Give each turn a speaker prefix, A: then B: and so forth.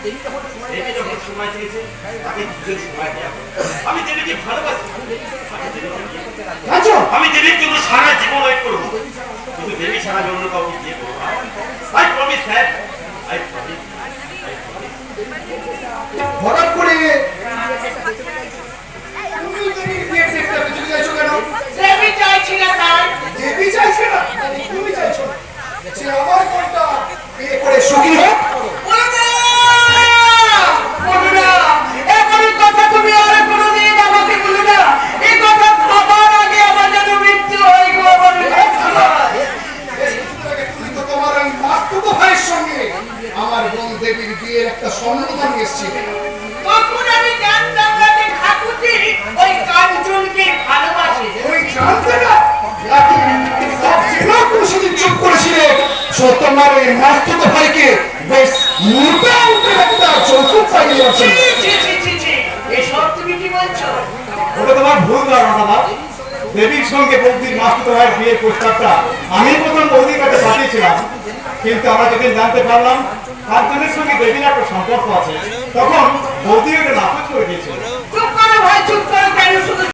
A: দেবী যখন সময় চেয়েছে তাকে দুজন সময় দেওয়া। আমি দেবীকে ভালোবাসি, আমি দেবীর জন্য সারা জীবন ওয়েট করবো, কিন্তু দেবী সারা জন্য কাউকে বিয়ে করবো। I promise sir, I promise.
B: হঠাৎ করে তুমি দেবীর বিয়ের ডেটটা পেছনে যাইছো কেন?
C: দেবী চাইছি না তাই।
B: দেবী চাইছে না, তুমি চাইছো যে আমার কোনটা বিয়ে করে সুখী হোক। আমার বোন দেবীর বিয়ের একটা সম্বোধন এসেছে।
C: তখন আমি জানতাম না যে ঠাকুরজি ওই কাঞ্চনকে ভালোবাসে।
B: ওই জানতে না সেদিন চুপ করেছিলে, তোমার ওই মাস্তুতো ভাইকে বেশ মোটা অঙ্কের একটা যৌতুক পাইয়ে আছে।
C: এসব তুমি কি বলছো?
D: ওটা তোমার ভুল ধারণা বাবা। দেবীর সঙ্গে বৌদির মাস্তুতো ভাইয়ের বিয়ের প্রস্তাবটা আমি প্রথম বৌদির কাছে পাঠিয়েছিলাম, কিন্তু আমরা যেদিন জানতে পারলাম কাঞ্চনের সঙ্গে দেবীর একটা সম্পর্ক আছে, তখন বৌদি ওটা নাকচ করে দিয়েছিল।
C: চুপ করো ভাই, চুপ করো। কেন শুধু